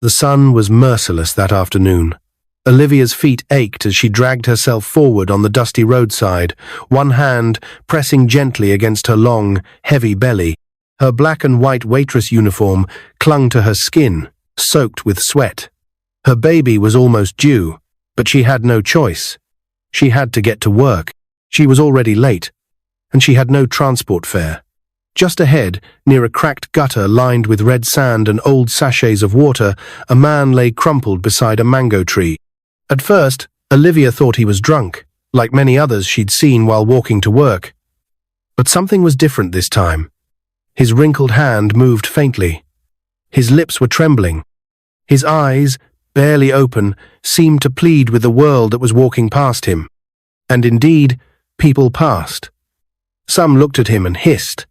The sun was merciless that afternoon. Olivia's feet ached as she dragged herself forward on the dusty roadside, one hand pressing gently against her long, heavy belly. Her black and white waitress uniform clung to her skin, soaked with sweat. Her baby was almost due, but she had no choice. She had to get to work. She was already late, and she had no transport fare. Just ahead, near a cracked gutter lined with red sand and old sachets of water, a man lay crumpled beside a mango tree. At first, Olivia thought he was drunk, like many others she'd seen while walking to work. But something was different this time. His wrinkled hand moved faintly. His lips were trembling. His eyes, barely open, seemed to plead with the world that was walking past him. And indeed, people passed. Some looked at him and hissed.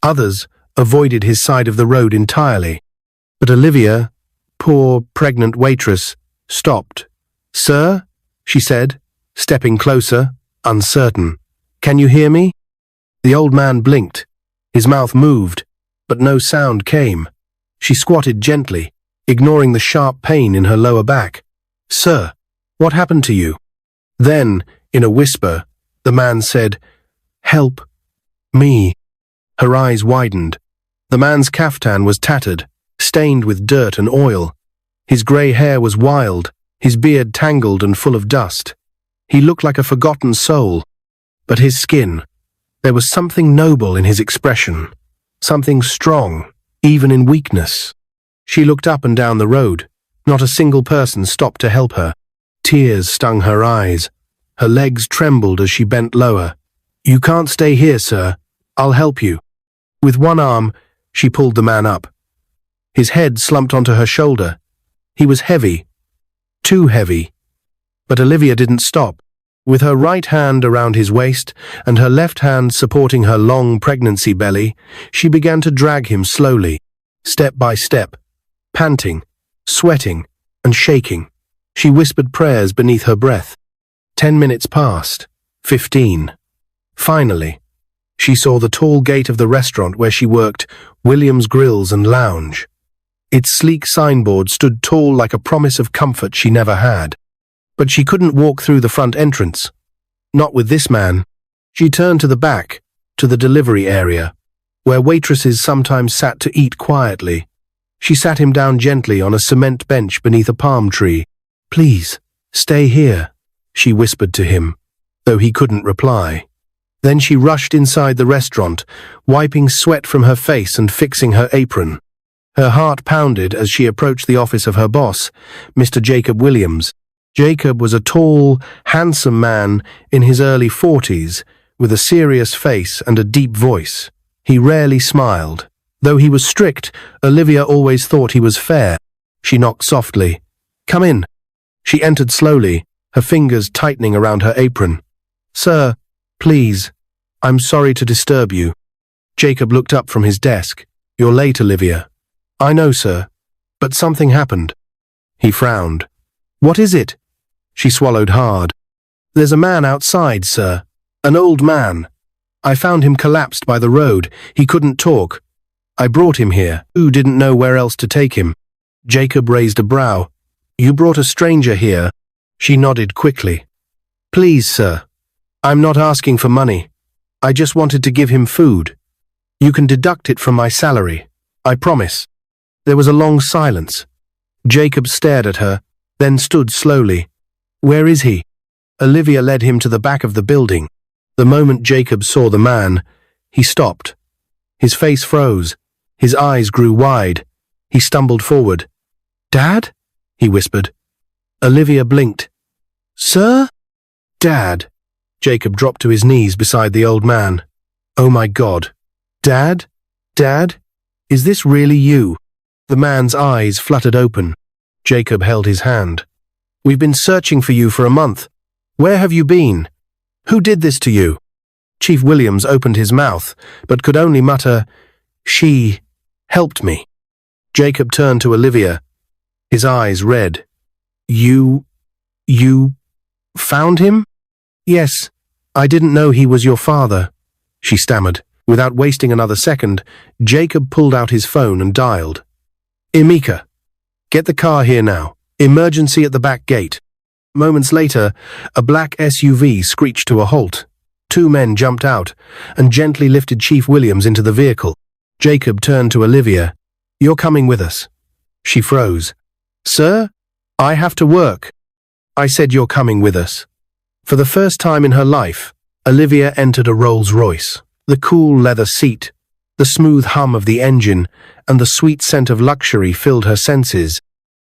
Others avoided his side of the road entirely. But Olivia, poor, pregnant waitress, stopped. "Sir?" she said, stepping closer, uncertain. "Can you hear me?" The old man blinked. His mouth moved, but no sound came. She squatted gently, ignoring the sharp pain in her lower back. "Sir, what happened to you?" Then, in a whisper, the man said, "Help me." Her eyes widened. The man's caftan was tattered, stained with dirt and oil. His grey hair was wild, his beard tangled and full of dust. He looked like a forgotten soul. But his skin, there was something noble in his expression, something strong, even in weakness. She looked up and down the road. Not a single person stopped to help her. Tears stung her eyes. Her legs trembled as she bent lower. "You can't stay here, sir. I'll help you." With one arm, she pulled the man up. His head slumped onto her shoulder. He was heavy, too heavy. But Olivia didn't stop. With her right hand around his waist and her left hand supporting her long pregnancy belly, she began to drag him slowly, step by step, panting, sweating, and shaking. She whispered prayers beneath her breath. 10 minutes passed. 15. Finally, she saw the tall gate of the restaurant where she worked, Williams Grills and Lounge. Its sleek signboard stood tall like a promise of comfort she never had. But she couldn't walk through the front entrance. Not with this man. She turned to the back, to the delivery area, where waitresses sometimes sat to eat quietly. She sat him down gently on a cement bench beneath a palm tree. "Please, stay here," she whispered to him, though he couldn't reply. Then she rushed inside the restaurant, wiping sweat from her face and fixing her apron. Her heart pounded as she approached the office of her boss, Mr. Jacob Williams. Jacob was a tall, handsome man in his early 40s, with a serious face and a deep voice. He rarely smiled. Though he was strict, Olivia always thought he was fair. She knocked softly. "Come in." She entered slowly, her fingers tightening around her apron. "Sir, please, I'm sorry to disturb you." Jacob looked up from his desk. "You're late, Olivia." "I know, sir, but something happened." He frowned. "What is it?" She swallowed hard. "There's a man outside, sir. An old man. I found him collapsed by the road. He couldn't talk. I brought him here. Who didn't know where else to take him?" Jacob raised a brow. "You brought a stranger here?" She nodded quickly. "Please, sir. I'm not asking for money. I just wanted to give him food. You can deduct it from my salary. I promise." There was a long silence. Jacob stared at her, then stood slowly. "Where is he?" Olivia led him to the back of the building. The moment Jacob saw the man, he stopped. His face froze. His eyes grew wide. He stumbled forward. "Dad?" he whispered. Olivia blinked. "Sir?" "Dad." Jacob dropped to his knees beside the old man. "Oh my God. Dad? Dad? Is this really you?" The man's eyes fluttered open. Jacob held his hand. "We've been searching for you for a month. Where have you been? Who did this to you?" Chief Williams opened his mouth, but could only mutter, "She helped me." Jacob turned to Olivia, his eyes red. You found him?" "Yes, I didn't know he was your father," she stammered. Without wasting another second, Jacob pulled out his phone and dialed. "Emika." Get the car here now. Emergency at the back gate. Moments later, a black SUV screeched to a halt. Two men jumped out and gently lifted Chief Williams into the vehicle. Jacob turned to Olivia. "You're coming with us." She froze. "Sir, I have to work." "I said you're coming with us." For the first time in her life, Olivia entered a Rolls-Royce. The cool leather seat, the smooth hum of the engine, and the sweet scent of luxury filled her senses.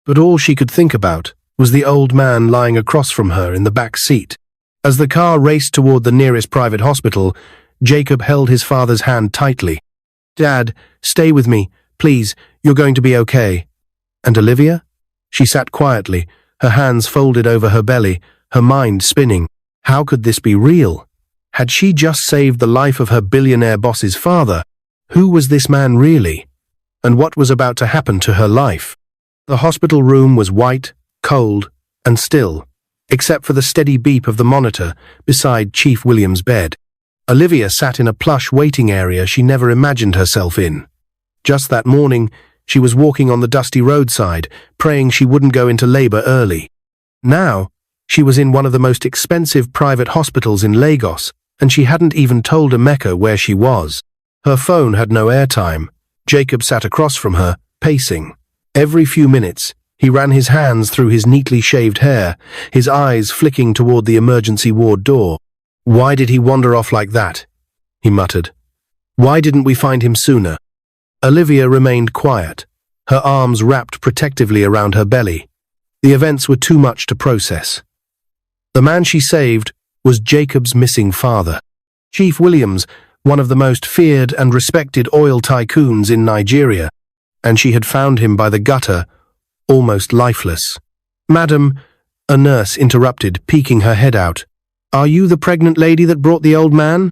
But all she could think about was the old man lying across from her in the back seat. As the car raced toward the nearest private hospital, Jacob held his father's hand tightly. "Dad, stay with me, please, you're going to be okay." And Olivia? She sat quietly, her hands folded over her belly, her mind spinning. How could this be real? Had she just saved the life of her billionaire boss's father? Who was this man really? And what was about to happen to her life? The hospital room was white, cold, and still, except for the steady beep of the monitor beside Chief Williams' bed. Olivia sat in a plush waiting area she never imagined herself in. Just that morning, she was walking on the dusty roadside, praying she wouldn't go into labor early. Now, she was in one of the most expensive private hospitals in Lagos, and she hadn't even told Emeka where she was. Her phone had no airtime. Jacob sat across from her, pacing. Every few minutes, he ran his hands through his neatly shaved hair, his eyes flicking toward the emergency ward door. "Why did he wander off like that?" he muttered. "Why didn't we find him sooner?" Olivia remained quiet, her arms wrapped protectively around her belly. The events were too much to process. The man she saved was Jacob's missing father. Chief Williams, one of the most feared and respected oil tycoons in Nigeria, and she had found him by the gutter, almost lifeless. "Madam," a nurse interrupted, peeking her head out. "Are you the pregnant lady that brought the old man?"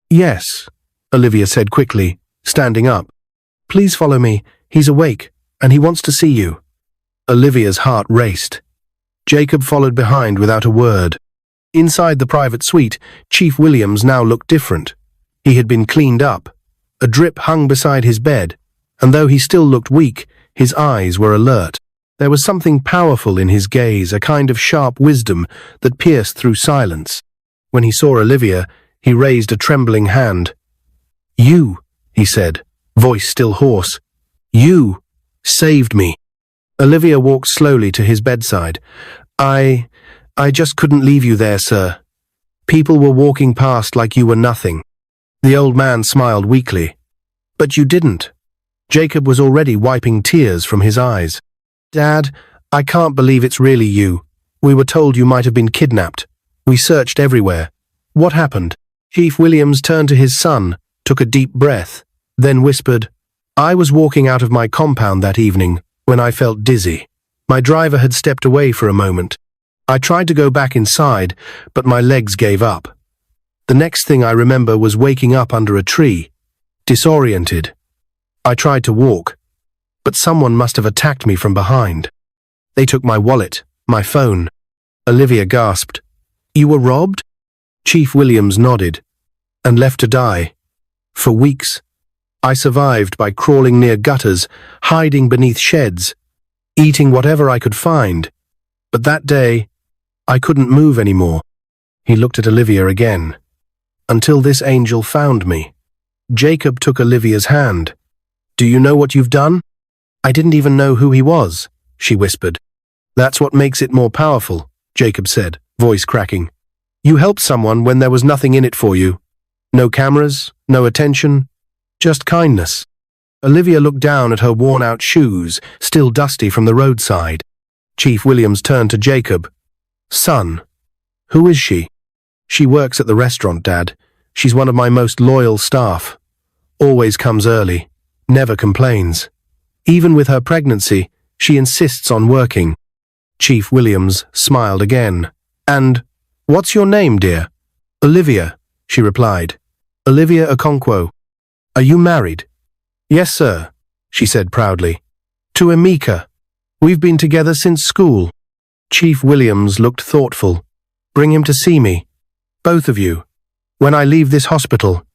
"Yes," Olivia said quickly, standing up. "Please follow me. He's awake, and he wants to see you." Olivia's heart raced. Jacob followed behind without a word. Inside the private suite, Chief Williams now looked different. He had been cleaned up. A drip hung beside his bed, and though he still looked weak, his eyes were alert. There was something powerful in his gaze, a kind of sharp wisdom that pierced through silence. When he saw Olivia, he raised a trembling hand. "You," he said, voice still hoarse. "You saved me." Olivia walked slowly to his bedside. I just couldn't leave you there, sir. People were walking past like you were nothing." The old man smiled weakly. "But you didn't." Jacob was already wiping tears from his eyes. "Dad, I can't believe it's really you. We were told you might have been kidnapped. We searched everywhere. What happened?" Chief Williams turned to his son, took a deep breath, then whispered, "I was walking out of my compound that evening when I felt dizzy. My driver had stepped away for a moment. I tried to go back inside, but my legs gave up. The next thing I remember was waking up under a tree, disoriented. I tried to walk, but someone must have attacked me from behind. They took my wallet, my phone." Olivia gasped. "You were robbed?" Chief Williams nodded. "And left to die. For weeks. I survived by crawling near gutters, hiding beneath sheds, eating whatever I could find. But that day, I couldn't move anymore." He looked at Olivia again. "Until this angel found me." Jacob took Olivia's hand. "Do you know what you've done?" "I didn't even know who he was," she whispered. "That's what makes it more powerful," Jacob said, voice cracking. "You helped someone when there was nothing in it for you. No cameras, no attention, just kindness." Olivia looked down at her worn-out shoes, still dusty from the roadside. Chief Williams turned to Jacob. "Son, who is she?" "She works at the restaurant, Dad. She's one of my most loyal staff. Always comes early, never complains. Even with her pregnancy, she insists on working." Chief Williams smiled again. "And what's your name, dear?" "Olivia," she replied. "Olivia Okonkwo. Are you married?" "Yes, sir," she said proudly. "To Emeka. We've been together since school." Chief Williams looked thoughtful. "Bring him to see me. Both of you. When I leave this hospital."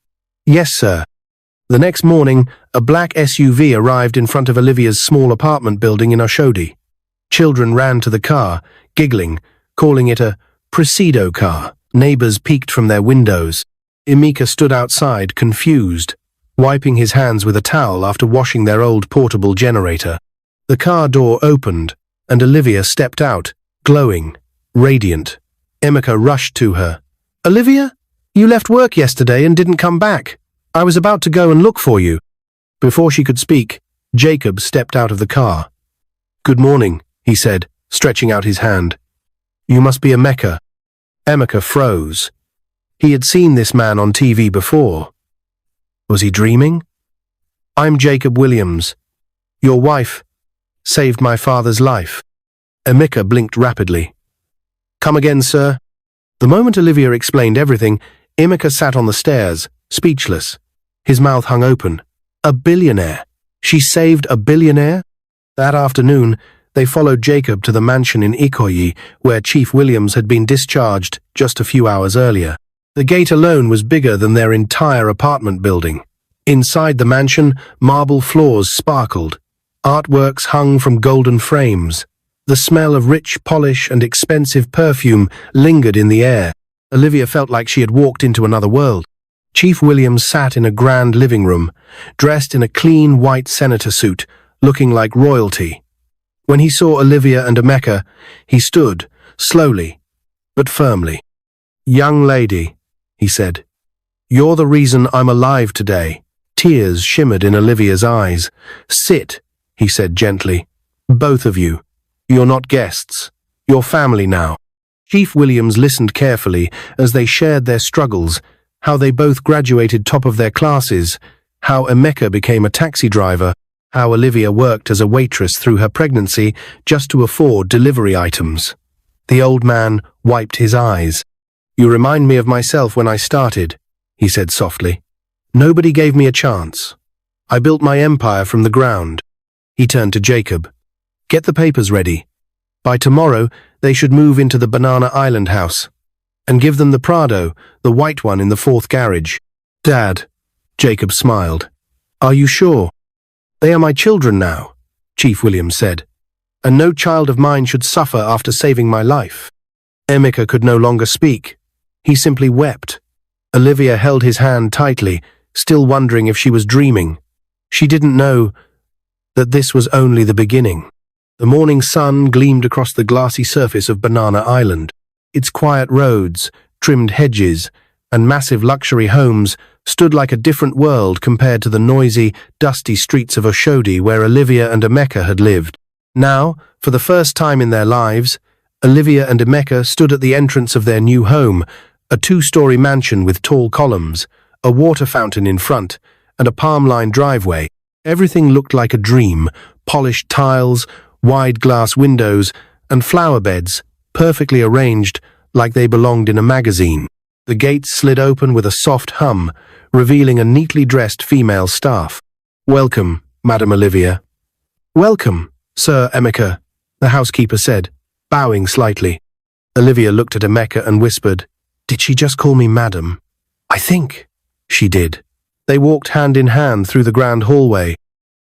"Yes, sir." The next morning, a black SUV arrived in front of Olivia's small apartment building in Oshodi. Children ran to the car, giggling, calling it a Presido car. Neighbors peeked from their windows. Emeka stood outside, confused, wiping his hands with a towel after washing their old portable generator. The car door opened, and Olivia stepped out, glowing, radiant. Emeka rushed to her. "Olivia? You left work yesterday and didn't come back. I was about to go and look for you." Before she could speak, Jacob stepped out of the car. "Good morning," he said, stretching out his hand. "You must be Emeka." Emeka froze. He had seen this man on TV before. Was he dreaming? "I'm Jacob Williams. Your wife saved my father's life." Emeka blinked rapidly. "Come again, sir?" The moment Olivia explained everything, Emeka sat on the stairs, speechless. His mouth hung open. A billionaire? She saved a billionaire? That afternoon, they followed Jacob to the mansion in Ikoyi, where Chief Williams had been discharged just a few hours earlier. The gate alone was bigger than their entire apartment building. Inside the mansion, marble floors sparkled. Artworks hung from golden frames. The smell of rich polish and expensive perfume lingered in the air. Olivia felt like she had walked into another world. Chief Williams sat in a grand living room, dressed in a clean white senator suit, looking like royalty. When he saw Olivia and Emeka, he stood, slowly, but firmly. "Young lady," he said, "you're the reason I'm alive today." Tears shimmered in Olivia's eyes. "Sit," he said gently. "Both of you. You're not guests. You're family now." Chief Williams listened carefully as they shared their struggles, how they both graduated top of their classes, how Emeka became a taxi driver, how Olivia worked as a waitress through her pregnancy just to afford delivery items. The old man wiped his eyes. "You remind me of myself when I started," he said softly. "Nobody gave me a chance. I built my empire from the ground." He turned to Jacob. "Get the papers ready. By tomorrow, they should move into the Banana Island house. And give them the Prado, the white one in the 4th garage." "Dad," Jacob smiled. "Are you sure?" "They are my children now," Chief Williams said. "And no child of mine should suffer after saving my life." Emeka could no longer speak. He simply wept. Olivia held his hand tightly, still wondering if she was dreaming. She didn't know that this was only the beginning. The morning sun gleamed across the glassy surface of Banana Island. Its quiet roads, trimmed hedges, and massive luxury homes stood like a different world compared to the noisy, dusty streets of Oshodi where Olivia and Emeka had lived. Now, for the first time in their lives, Olivia and Emeka stood at the entrance of their new home, a 2-story mansion with tall columns, a water fountain in front, and a palm-lined driveway. Everything looked like a dream: polished tiles, wide glass windows, and flower beds, perfectly arranged like they belonged in a magazine. The gates slid open with a soft hum, revealing a neatly dressed female staff. "Welcome, Madam Olivia." "Welcome, Sir Emeka," the housekeeper said, bowing slightly. Olivia looked at Emeka and whispered, "Did she just call me Madam?" "I think she did." They walked hand in hand through the grand hallway.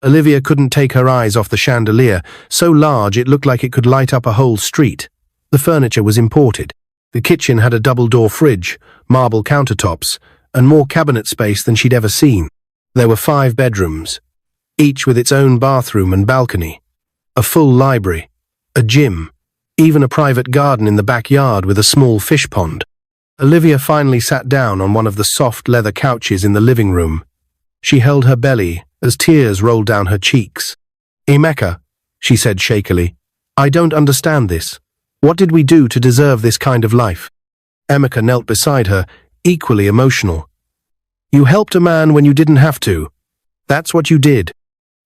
Olivia couldn't take her eyes off the chandelier, so large it looked like it could light up a whole street. The furniture was imported. The kitchen had a double-door fridge, marble countertops, and more cabinet space than she'd ever seen. There were 5 bedrooms, each with its own bathroom and balcony, a full library, a gym, even a private garden in the backyard with a small fish pond. Olivia finally sat down on one of the soft leather couches in the living room. She held her belly as tears rolled down her cheeks. "Emeka," she said shakily, "I don't understand this. What did we do to deserve this kind of life?" Emeka knelt beside her, equally emotional. "You helped a man when you didn't have to. That's what you did."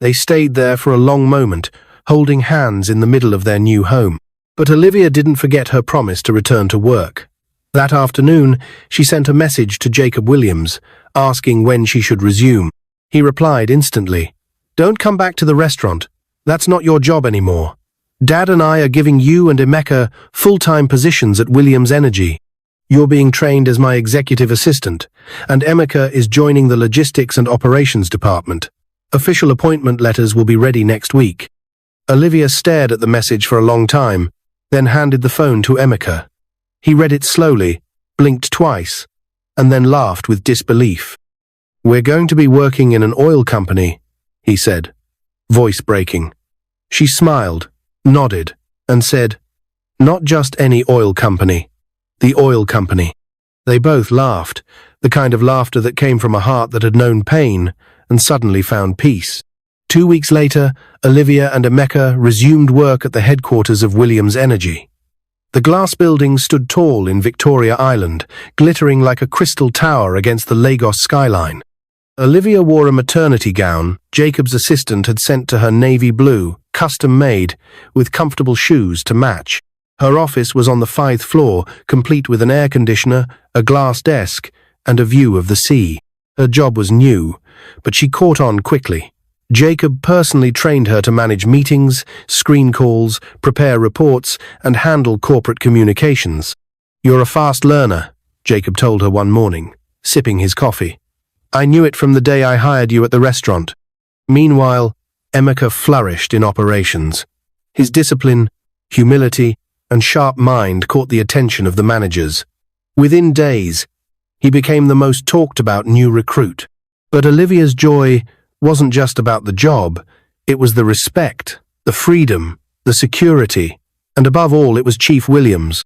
They stayed there for a long moment, holding hands in the middle of their new home. But Olivia didn't forget her promise to return to work. That afternoon, she sent a message to Jacob Williams, asking when she should resume. He replied instantly, "Don't come back to the restaurant. That's not your job anymore. Dad and I are giving you and Emeka full-time positions at Williams Energy." You're being trained as my executive assistant, and Emeka is joining the logistics and operations department. Official appointment letters will be ready next week." Olivia stared at the message for a long time, then handed the phone to Emeka. He read it slowly, blinked twice, and then laughed with disbelief. "We're going to be working in an oil company," he said, voice breaking. She smiled, nodded, and said, "Not just any oil company. The oil company." They both laughed, the kind of laughter that came from a heart that had known pain and suddenly found peace. 2 weeks later, Olivia and Emeka resumed work at the headquarters of Williams Energy. The glass building stood tall in Victoria Island, glittering like a crystal tower against the Lagos skyline. Olivia wore a maternity gown Jacob's assistant had sent to her navy blue, custom-made, with comfortable shoes to match. Her office was on the 5th floor, complete with an air conditioner, a glass desk, and a view of the sea. Her job was new, but she caught on quickly. Jacob personally trained her to manage meetings, screen calls, prepare reports, and handle corporate communications. "You're a fast learner," Jacob told her one morning, sipping his coffee. "I knew it from the day I hired you at the restaurant." Meanwhile, Emeka flourished in operations. His discipline, humility, and sharp mind caught the attention of the managers. Within days, he became the most talked-about new recruit. But Olivia's joy wasn't just about the job, it was the respect, the freedom, the security, and above all it was Chief Williams.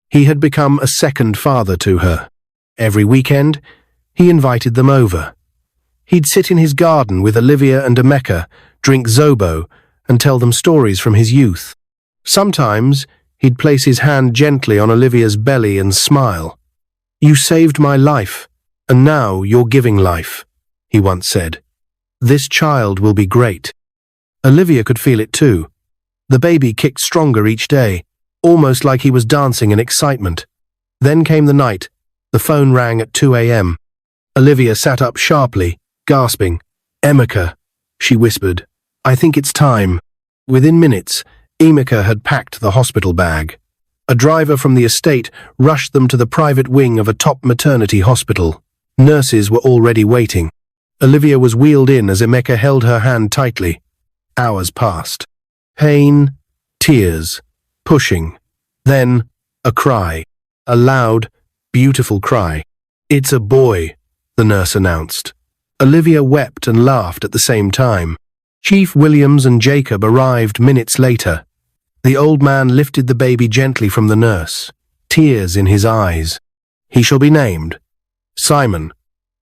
He had become a second father to her. Every weekend, he invited them over. He'd sit in his garden with Olivia and Emeka, drink zobo, and tell them stories from his youth. Sometimes, he'd place his hand gently on Olivia's belly and smile. "You saved my life, and now you're giving life," he once said. "This child will be great." Olivia could feel it too. The baby kicked stronger each day, almost like he was dancing in excitement. Then came the night. The phone rang at 2 a.m. Olivia sat up sharply, gasping. "Emeka," she whispered. "I think it's time." Within minutes, Emeka had packed the hospital bag. A driver from the estate rushed them to the private wing of a top maternity hospital. Nurses were already waiting. Olivia was wheeled in as Emeka held her hand tightly. Hours passed. Pain, tears, pushing. Then, a cry. A loud, beautiful cry. "It's a boy," the nurse announced. Olivia wept and laughed at the same time. Chief Williams and Jacob arrived minutes later. The old man lifted the baby gently from the nurse, tears in his eyes. "He shall be named Simon,"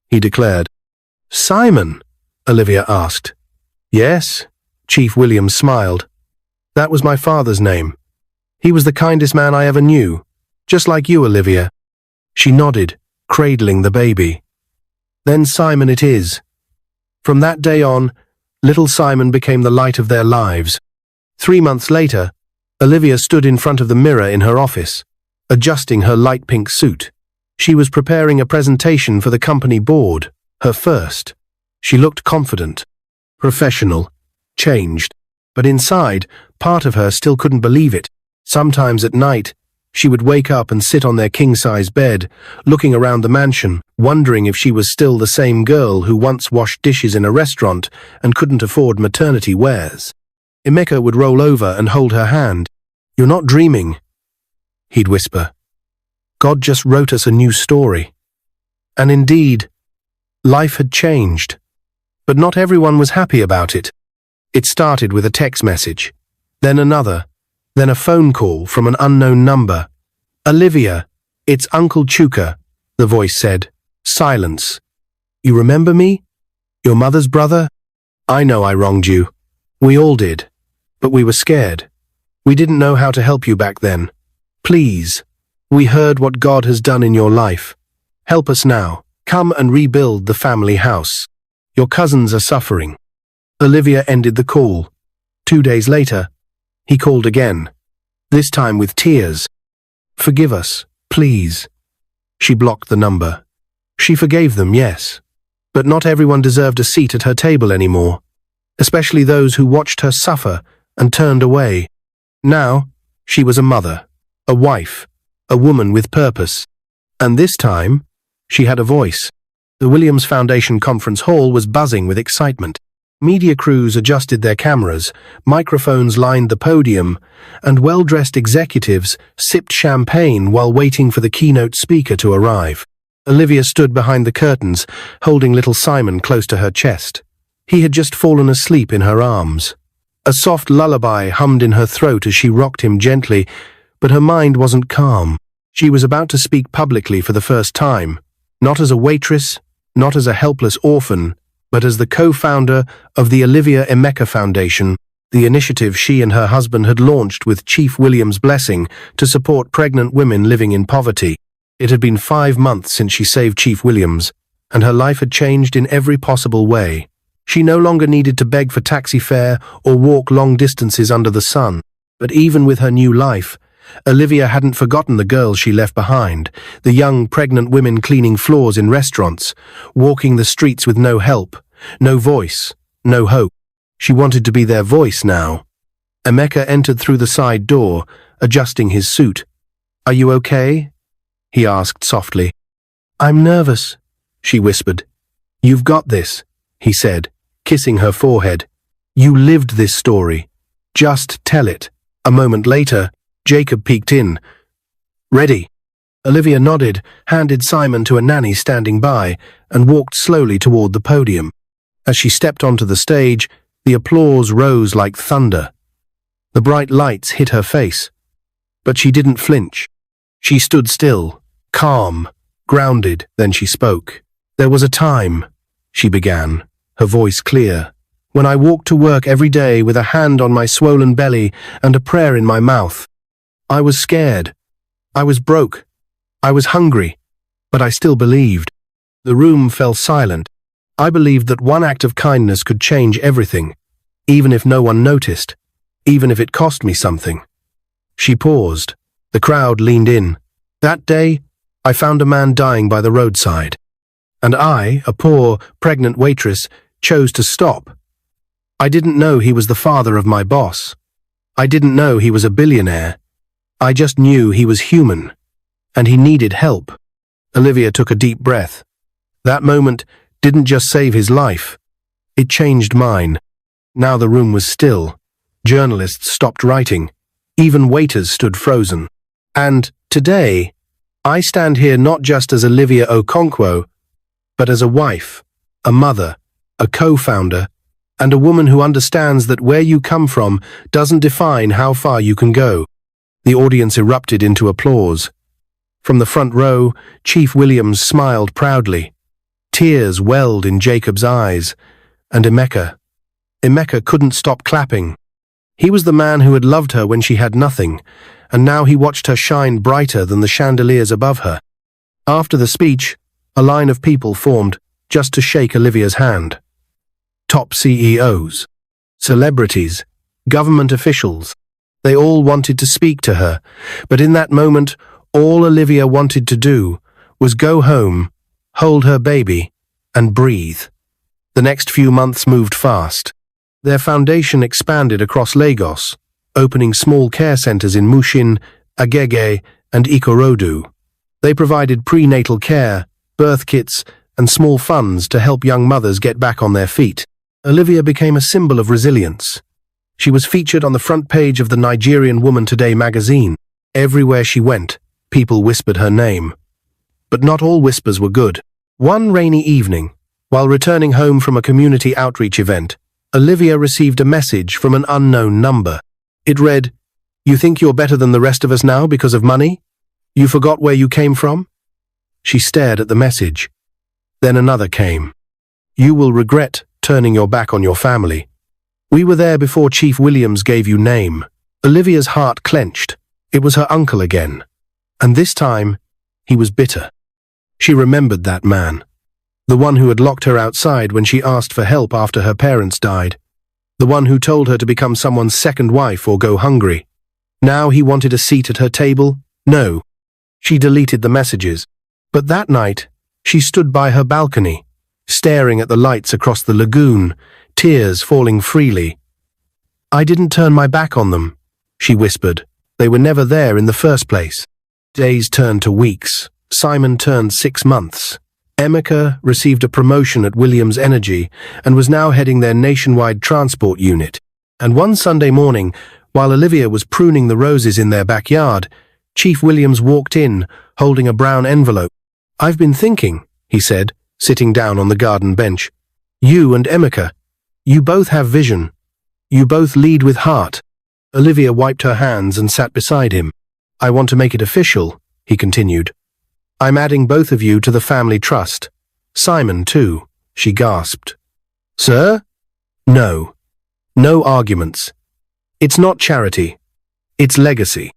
he declared. "Simon?" Olivia asked. "Yes," Chief Williams smiled. "That was my father's name. He was the kindest man I ever knew, just like you, Olivia." She nodded, cradling the baby. "Then Simon it is." From that day on, little Simon became the light of their lives. 3 months later, Olivia stood in front of the mirror in her office, adjusting her light pink suit. She was preparing a presentation for the company board, her first. She looked confident, professional, changed, but inside, part of her still couldn't believe it. Sometimes at night, she would wake up and sit on their king-size bed, looking around the mansion, wondering if she was still the same girl who once washed dishes in a restaurant and couldn't afford maternity wares. Emeka would roll over and hold her hand. "You're not dreaming," he'd whisper. "God just wrote us a new story." And indeed, life had changed. But not everyone was happy about it. It started with a text message, then another, then a phone call from an unknown number. "Olivia, it's Uncle Chuka," the voice said. Silence. "You remember me? Your mother's brother? I know I wronged you. We all did. But we were scared. We didn't know how to help you back then. Please, we heard what God has done in your life. Help us now. Come and rebuild the family house. Your cousins are suffering." Olivia ended the call. 2 days later, he called again, this time with tears. "Forgive us, please." She blocked the number. She forgave them, yes. But not everyone deserved a seat at her table anymore, especially those who watched her suffer and turned away. Now, she was a mother, a wife, a woman with purpose. And this time, she had a voice. The Williams Foundation conference hall was buzzing with excitement. Media crews adjusted their cameras, microphones lined the podium, and well-dressed executives sipped champagne while waiting for the keynote speaker to arrive. Olivia stood behind the curtains, holding little Simon close to her chest. He had just fallen asleep in her arms. A soft lullaby hummed in her throat as she rocked him gently, but her mind wasn't calm. She was about to speak publicly for the first time, not as a waitress, not as a helpless orphan, but as the co-founder of the Olivia Emeka Foundation, the initiative she and her husband had launched with Chief Williams' blessing to support pregnant women living in poverty. It had been 5 months since she saved Chief Williams, and her life had changed in every possible way. She no longer needed to beg for taxi fare or walk long distances under the sun. But even with her new life, Olivia hadn't forgotten the girls she left behind, the young, pregnant women cleaning floors in restaurants, walking the streets with no help, no voice, no hope. She wanted to be their voice now. Emeka entered through the side door, adjusting his suit. "Are you okay?" he asked softly. "I'm nervous," she whispered. "You've got this," he said, kissing her forehead. "You lived this story. Just tell it." A moment later, Jacob peeked in. "Ready?" Olivia nodded, handed Simon to a nanny standing by, and walked slowly toward the podium. As she stepped onto the stage, the applause rose like thunder. The bright lights hit her face. But she didn't flinch. She stood still, calm, grounded, then she spoke. "There was a time," she began, her voice clear, "when I walked to work every day with a hand on my swollen belly and a prayer in my mouth. I was scared. I was broke. I was hungry. But I still believed." The room fell silent. "I believed that one act of kindness could change everything, even if no one noticed, even if it cost me something." She paused. The crowd leaned in. "That day, I found a man dying by the roadside. And I, a poor, pregnant waitress, chose to stop. I didn't know he was the father of my boss. I didn't know he was a billionaire. I just knew he was human, and he needed help." Olivia took a deep breath. That moment didn't just save his life. It changed mine. Now the room was still. Journalists stopped writing. Even waiters stood frozen. And today, I stand here not just as Olivia Okonkwo, but as a wife, a mother, a co-founder, and a woman who understands that where you come from doesn't define how far you can go. The audience erupted into applause. From the front row, Chief Williams smiled proudly. Tears welled in Jacob's eyes, and Emeka couldn't stop clapping. He was the man who had loved her when she had nothing, and now he watched her shine brighter than the chandeliers above her. After the speech, a line of people formed just to shake Olivia's hand. Top CEOs, celebrities, government officials. They all wanted to speak to her, but in that moment, all Olivia wanted to do was go home, hold her baby, and breathe. The next few months moved fast. Their foundation expanded across Lagos, opening small care centers in Mushin, Agege, and Ikorodu. They provided prenatal care, birth kits, and small funds to help young mothers get back on their feet. Olivia became a symbol of resilience. She was featured on the front page of the Nigerian Woman Today magazine. Everywhere she went, people whispered her name. But not all whispers were good. One rainy evening, while returning home from a community outreach event, Olivia received a message from an unknown number. It read, "You think you're better than the rest of us now because of money? You forgot where you came from?" She stared at the message. Then another came. "You will regret turning your back on your family. We were there before Chief Williams gave you name." Olivia's heart clenched. It was her uncle again. And this time, he was bitter. She remembered that man. The one who had locked her outside when she asked for help after her parents died. The one who told her to become someone's second wife or go hungry. Now he wanted a seat at her table? No. She deleted the messages. But that night, she stood by her balcony, staring at the lights across the lagoon, tears falling freely. "I didn't turn my back on them," she whispered. "They were never there in the first place." Days turned to weeks. Simon turned 6 months. Emeka received a promotion at Williams Energy and was now heading their nationwide transport unit. And one Sunday morning, while Olivia was pruning the roses in their backyard, Chief Williams walked in, holding a brown envelope. "I've been thinking," he said, sitting down on the garden bench. "You and Emeka, you both have vision. You both lead with heart." Olivia wiped her hands and sat beside him. "I want to make it official," he continued. "I'm adding both of you to the family trust. Simon, too," she gasped. "Sir?" "No. No arguments. It's not charity. It's legacy.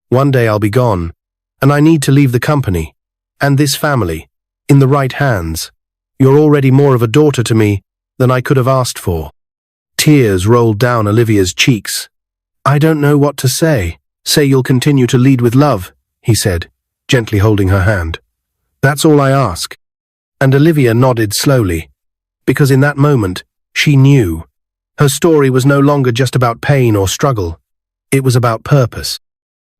One day I'll be gone, and I need to leave the company, and this family, in the right hands. You're already more of a daughter to me than I could have asked for." Tears rolled down Olivia's cheeks. "I don't know what to say." "Say you'll continue to lead with love," he said, gently holding her hand. "That's all I ask." And Olivia nodded slowly, because in that moment, she knew. Her story was no longer just about pain or struggle. It was about purpose.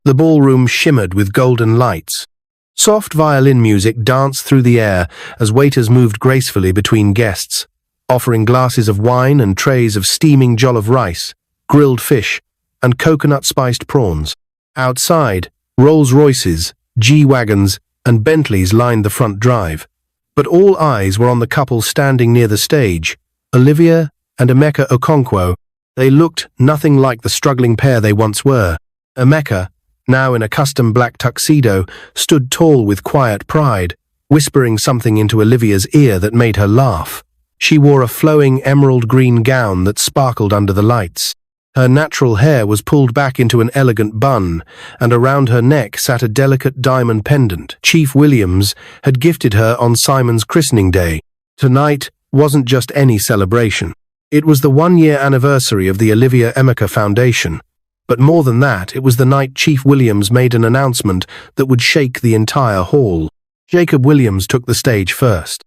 The ballroom shimmered with golden lights. Soft violin music danced through the air as waiters moved gracefully between guests, offering glasses of wine and trays of steaming jollof rice, grilled fish, and coconut-spiced prawns. Outside, Rolls-Royces, G-Wagons, and Bentleys lined the front drive. But all eyes were on the couple standing near the stage, Olivia and Emeka Okonkwo. They looked nothing like the struggling pair they once were. Emeka, now in a custom black tuxedo, stood tall with quiet pride, whispering something into Olivia's ear that made her laugh. She wore a flowing emerald green gown that sparkled under the lights. Her natural hair was pulled back into an elegant bun, and around her neck sat a delicate diamond pendant Chief Williams had gifted her on Simon's christening day. Tonight wasn't just any celebration. It was the 1-year anniversary of the Olivia Emeka Foundation. But more than that, it was the night Chief Williams made an announcement that would shake the entire hall. Jacob Williams took the stage first.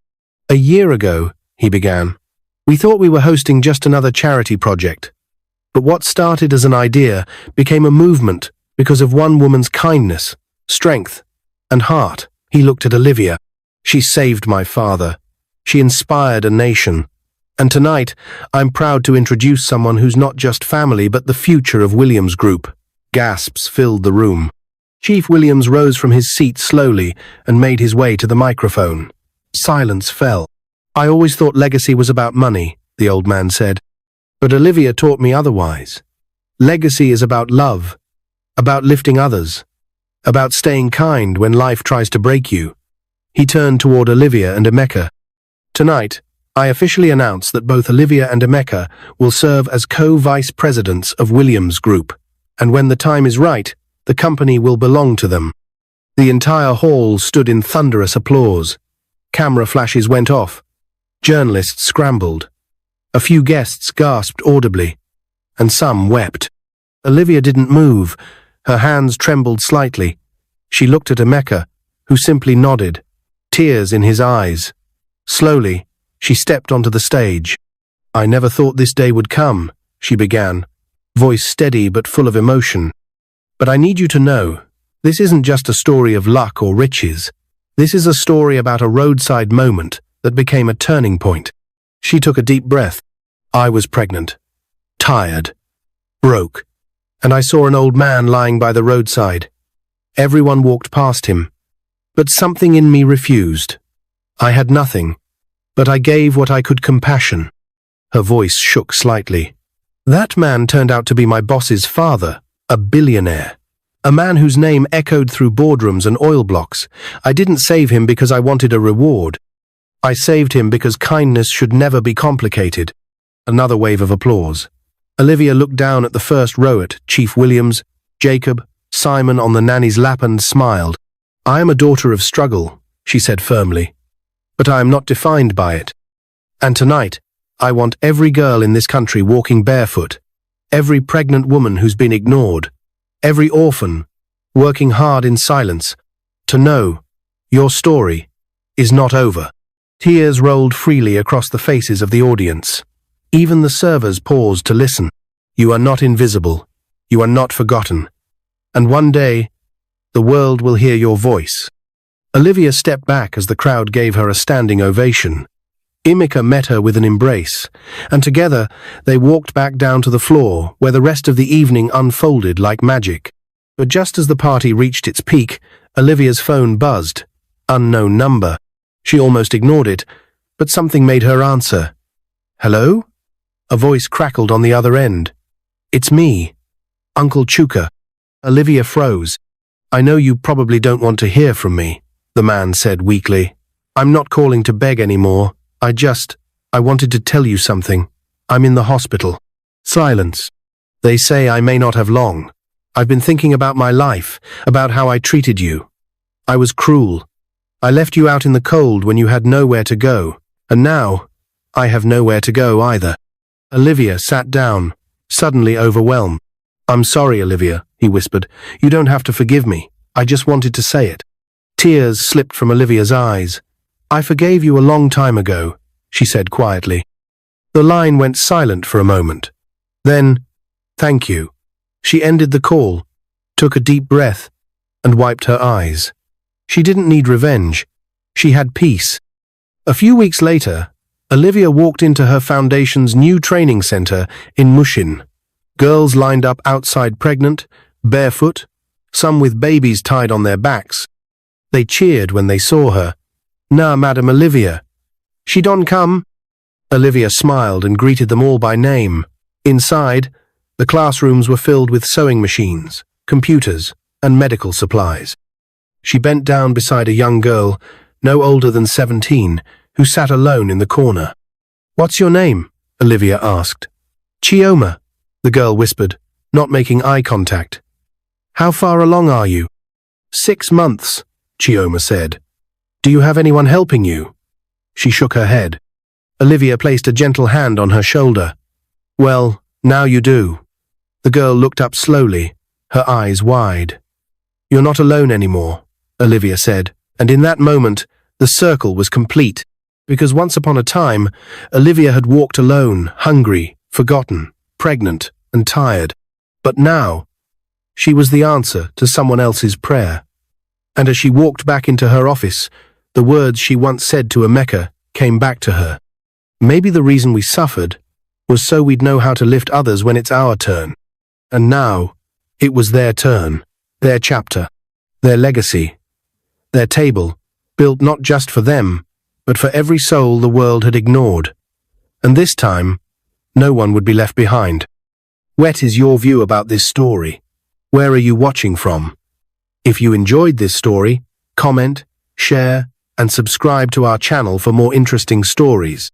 "A year ago," he began, "we thought we were hosting just another charity project. But what started as an idea became a movement because of one woman's kindness, strength, and heart." He looked at Olivia. "She saved my father. She inspired a nation. And tonight, I'm proud to introduce someone who's not just family but the future of Williams Group." Gasps filled the room. Chief Williams rose from his seat slowly and made his way to the microphone. Silence fell. "I always thought legacy was about money," the old man said. "But Olivia taught me otherwise. Legacy is about love, about lifting others, about staying kind when life tries to break you." He turned toward Olivia and Emeka. "Tonight, I officially announce that both Olivia and Emeka will serve as co-vice presidents of Williams Group, and when the time is right, the company will belong to them." The entire hall stood in thunderous applause. Camera flashes went off. Journalists scrambled. A few guests gasped audibly, and some wept. Olivia didn't move. Her hands trembled slightly. She looked at Emeka, who simply nodded, tears in his eyes. Slowly, she stepped onto the stage. "I never thought this day would come," she began, voice steady but full of emotion. "But I need you to know, this isn't just a story of luck or riches. This is a story about a roadside moment that became a turning point." She took a deep breath. "I was pregnant, tired, broke, and I saw an old man lying by the roadside. Everyone walked past him, but something in me refused. I had nothing, but I gave what I could: compassion." Her voice shook slightly. "That man turned out to be my boss's father, a billionaire. A man whose name echoed through boardrooms and oil blocks. I didn't save him because I wanted a reward. I saved him because kindness should never be complicated." Another wave of applause. Olivia looked down at the first row at Chief Williams, Jacob, Simon on the nanny's lap and smiled. "I am a daughter of struggle," she said firmly, "but I am not defined by it. And tonight, I want every girl in this country walking barefoot, every pregnant woman who's been ignored, every orphan working hard in silence, to know your story is not over." Tears rolled freely across the faces of the audience. Even the servers paused to listen. "You are not invisible. You are not forgotten. And one day, the world will hear your voice." Olivia stepped back as the crowd gave her a standing ovation. Imika met her with an embrace, and together they walked back down to the floor, where the rest of the evening unfolded like magic. But just as the party reached its peak, Olivia's phone buzzed. Unknown number. She almost ignored it, but something made her answer. "Hello?" A voice crackled on the other end. "It's me, Uncle Chuka." Olivia froze. "I know you probably don't want to hear from me," the man said weakly. "I'm not calling to beg anymore. I wanted to tell you something. I'm in the hospital." Silence. "They say I may not have long. I've been thinking about my life, about how I treated you. I was cruel. I left you out in the cold when you had nowhere to go, and now I have nowhere to go either." Olivia sat down, suddenly overwhelmed. "I'm sorry, Olivia," he whispered. "You don't have to forgive me. I just wanted to say it." Tears slipped from Olivia's eyes. "I forgave you a long time ago," she said quietly. The line went silent for a moment. Then, "Thank you." She ended the call, took a deep breath, and wiped her eyes. She didn't need revenge. She had peace. A few weeks later, Olivia walked into her foundation's new training center in Mushin. Girls lined up outside pregnant, barefoot, some with babies tied on their backs. They cheered when they saw her. "Na, Madam Olivia." "She don't come?" Olivia smiled and greeted them all by name. Inside, the classrooms were filled with sewing machines, computers, and medical supplies. She bent down beside a young girl, no older than 17, who sat alone in the corner. "What's your name?" Olivia asked. "Chioma," the girl whispered, not making eye contact. "How far along are you?" 6 months, Chioma said. "Do you have anyone helping you?" She shook her head. Olivia placed a gentle hand on her shoulder. "Well, now you do." The girl looked up slowly, her eyes wide. "You're not alone anymore," Olivia said, and in that moment, the circle was complete. Because once upon a time, Olivia had walked alone, hungry, forgotten, pregnant, and tired. But now, she was the answer to someone else's prayer. And as she walked back into her office, the words she once said to Emeka came back to her. "Maybe the reason we suffered was so we'd know how to lift others when it's our turn." And now, it was their turn, their chapter, their legacy, their table, built not just for them, but for every soul the world had ignored. And this time, no one would be left behind. What is your view about this story? Where are you watching from? If you enjoyed this story, comment, share, and subscribe to our channel for more interesting stories.